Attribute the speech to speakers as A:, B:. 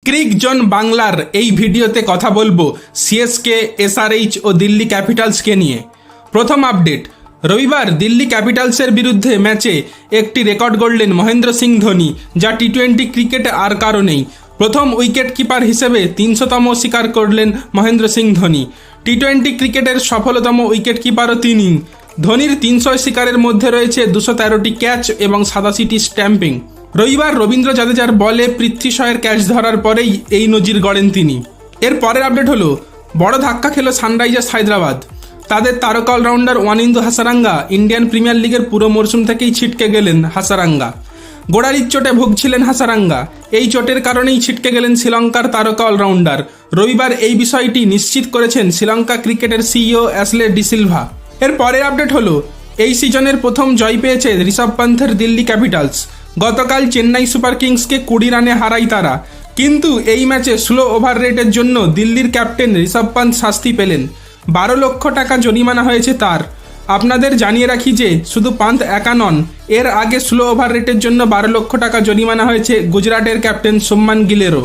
A: ক্রিক zone বাংলার এই ভিডিওতে কথা বলবো সিএসকে, এসআরএইচ ও দিল্লি ক্যাপিটালসকে নিয়ে। প্রথম আপডেট, রবিবার দিল্লি ক্যাপিটালসের বিরুদ্ধে ম্যাচে একটি রেকর্ড গড়লেন মহেন্দ্র সিং ধোনি, যা টি-20 ক্রিকেটে আর কারো নেই। প্রথম উইকেট কিপার হিসেবে 300তম শিকার করলেন মহেন্দ্র সিং ধোনি। টি-20 ক্রিকেটের সফলতম উইকেট কিপারও তিনি। ধোনির 300 শিকারের মধ্যে রয়েছে 213টি ক্যাচ এবং 87টি স্ট্যাম্পিং। রবিবার রবীন্দ্র জাদেজার বলে পৃথ্বী শয়ের ক্যাচ ধরার পরেই এই নজির গড়েন তিনি। এর পরের আপডেট হলো, বড় ধাক্কা খেল সানরাইজার্স হায়দ্রাবাদ। তাদের তারকা allrounder Wanindu Hasaranga Indian Premier লিগের পুরো মরশুম থেকেই ছিটকে গেলেন হাসারাঙ্গা। গোড়ালির চোটে ভুগছিলেন হাসারাঙ্গা। এই চোটের কারণেই ছিটকে গেলেন শ্রীলঙ্কার তারকা অলরাউন্ডার। রবিবার এই বিষয়টি নিশ্চিত করেছেন শ্রীলঙ্কা ক্রিকেটের সিইও অ্যাশলে ডিসিলভা। এর পরের আপডেট হলো, এই সিজনের প্রথম জয় পেয়েছে ঋষভ পান্থের দিল্লি ক্যাপিটালস। গতকাল চেন্নাই সুপার কিংসকে 20 রানে হারায় তারা। কিন্তু এই ম্যাচে স্লো ওভার রেটের জন্য দিল্লির ক্যাপ্টেন ঋষভ পান্থ শাস্তি পেলেন। 12 লক্ষ টাকা জরিমানা হয়েছে তার। আপনাদের জানিয়ে রাখি যে শুধু পান্থ একা নন, এর আগে স্লো ওভার রেটের জন্য 12 লক্ষ টাকা জরিমানা হয়েছে গুজরাটের ক্যাপ্টেন শুভমান গিলেরও।